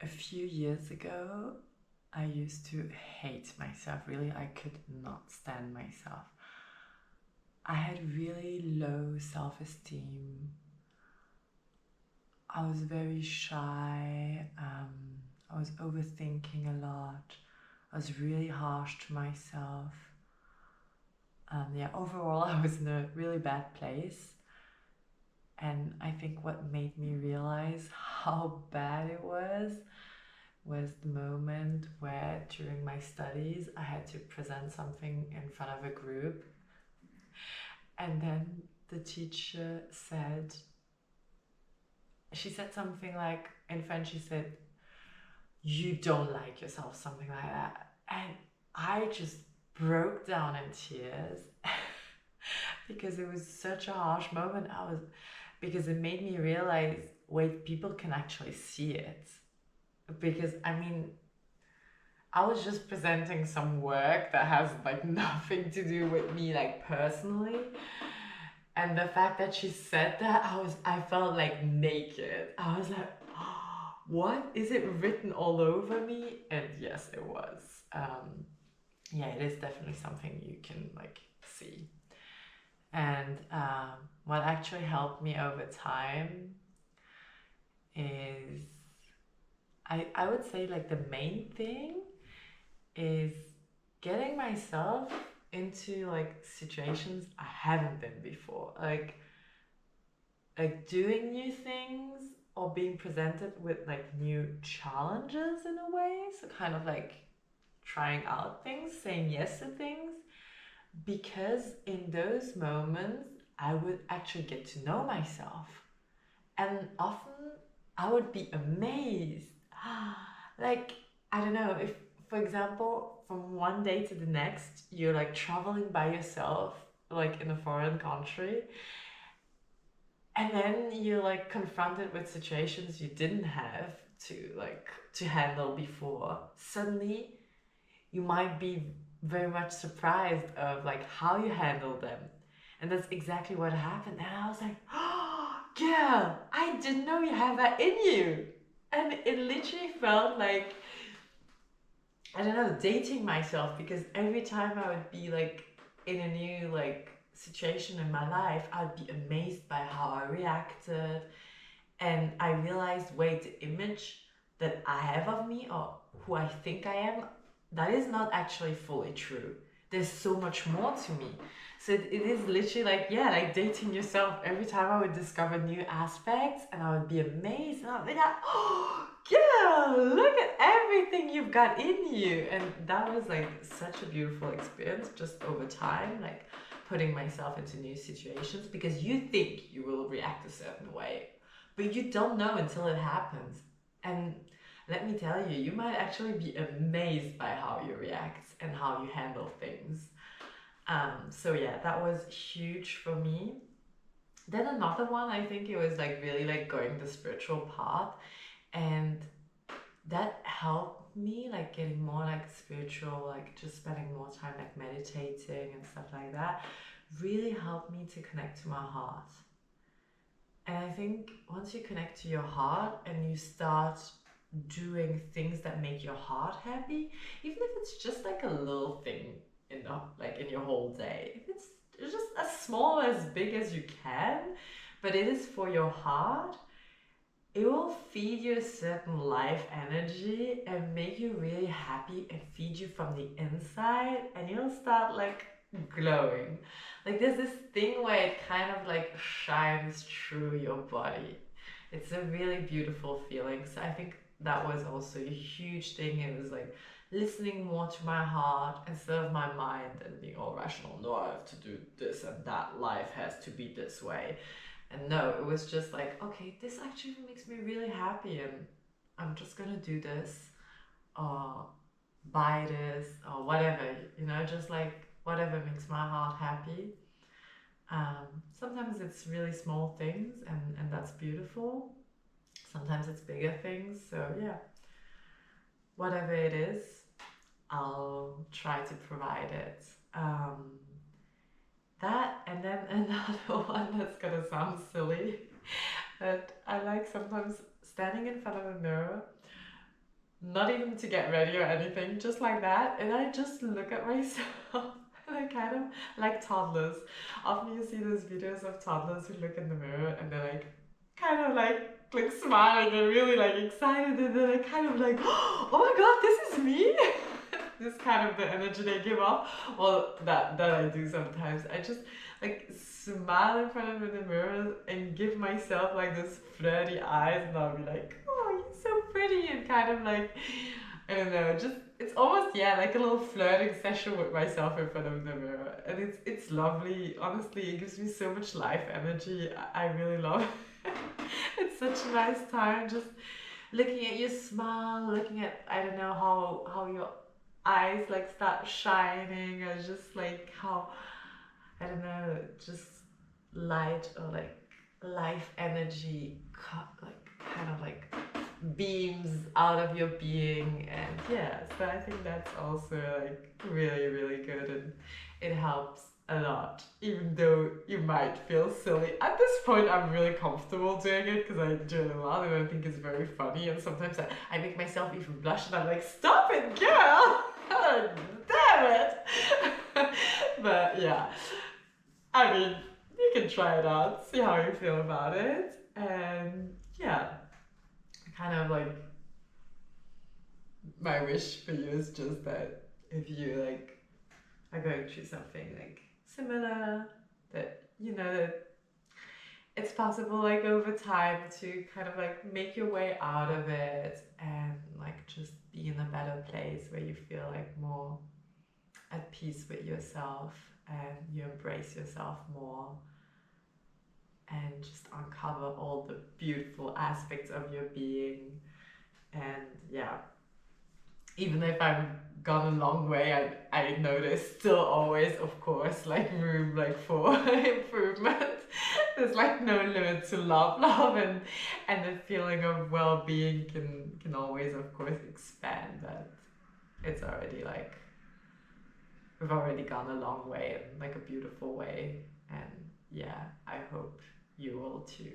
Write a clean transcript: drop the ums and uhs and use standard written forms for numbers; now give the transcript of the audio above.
A few years ago, I used to hate myself. Really, I could not stand myself. I had really low self esteem. I was very shy. I was overthinking a lot. I was really harsh to myself. Yeah, overall, I was in a really bad place. And I think what made me realize how bad it was the moment where during my studies I had to present something in front of a group, and then the teacher said, she said something like, in French, she said, "You don't like yourself," something like that. And I just broke down in tears because it was such a harsh moment. Because it made me realize, wait, people can actually see it. Because I mean, I was just presenting some work that has like nothing to do with me, like personally. And the fact that she said that, I felt like naked. I was like, oh, what? Is it written all over me? And yes, it was. Yeah, it is definitely something you can like see. And what actually helped me over time is, I would say like the main thing is getting myself into like situations I haven't been before. Like doing new things or being presented with like new challenges in a way. So kind of like trying out things, saying yes to things. Because in those moments I would actually get to know myself. And often I would be amazed. Like, I don't know, if, for example, from one day to the next, you're like traveling by yourself, like in a foreign country, and then you're like confronted with situations you didn't have to handle before. Suddenly, you might be very much surprised of like how you handle them. And that's exactly what happened. And I was like, oh, girl, I didn't know you have that in you. And it literally felt like, I don't know, dating myself, because every time I would be like in a new like situation in my life, I'd be amazed by how I reacted. And I realized, wait, the image that I have of me, or who I think I am, that is not actually fully true. There's so much more to me. So it is literally like, yeah, like dating yourself. Every time I would discover new aspects and I would be amazed, and I'd be like, oh, yeah, look at everything you've got in you. And that was like such a beautiful experience just over time, like putting myself into new situations, because you think you will react a certain way, but you don't know until it happens. And let me tell you, you might actually be amazed by how you react and how you handle things. So yeah, that was huge for me. Then another one, I think it was like really like going the spiritual path, and that helped me like getting more like spiritual, like just spending more time like meditating and stuff like that. Really helped me to connect to my heart. And I think once you connect to your heart and you start doing things that make your heart happy, even if it's just like a little thing in the like in your whole day, if it's just as small as big as you can, but it is for your heart, it will feed you a certain life energy and make you really happy and feed you from the inside, and you'll start like glowing. Like there's this thing where it kind of like shines through your body. It's a really beautiful feeling. So I think that was also a huge thing. It was like listening more to my heart instead of my mind and being all rational. No, I have to do this and that. Life has to be this way. And no, it was just like, okay, this actually makes me really happy, and I'm just gonna do this, or buy this, or whatever, just like whatever makes my heart happy. Sometimes it's really small things, and that's beautiful. Sometimes it's bigger things. So, yeah, whatever it is, I'll try to provide it. That, and then another one that's gonna sound silly, but I like sometimes standing in front of a mirror not even to get ready or anything, just like that. And I just look at myself and I kind of like toddlers. Often you see those videos of toddlers who look in the mirror and they're like, kind of like smiling and really like excited. And then I kind of like, oh my God, this is me. This kind of the energy they give off. Well, that I do sometimes. I just like smile in front of the mirror and give myself like this flirty eyes, and I'll be like, "Oh, you're so pretty," and kind of like, I don't know, just it's almost yeah like a little flirting session with myself in front of the mirror, and it's lovely. Honestly, it gives me so much life energy. I really love it. It's such a nice time just looking at your smile, looking at I don't know how your eyes like start shining, or just like how I don't know, just light or like life energy, like kind of like beams out of your being, and yeah, so I think that's also like really really good, and it helps a lot, even though you might feel silly. At this point I'm really comfortable doing it because I do it a lot and I think it's very funny, and sometimes I make myself even blush and I'm like, stop it girl. Damn it. But yeah, I mean, you can try it out, see how you feel about it, and yeah, kind of like my wish for you is just that if you like are going through something like similar, that you know that it's possible like over time to kind of like make your way out of it and like just be in a better place where you feel like more at peace with yourself and you embrace yourself more and just uncover all the beautiful aspects of your being. And yeah, even if I've gone a long way, I know there's still always, of course, like room like for improvement. There's like no limit to love, and the feeling of well-being can always, of course, expand. But it's already like we've already gone a long way in like a beautiful way, and yeah, I hope you will too.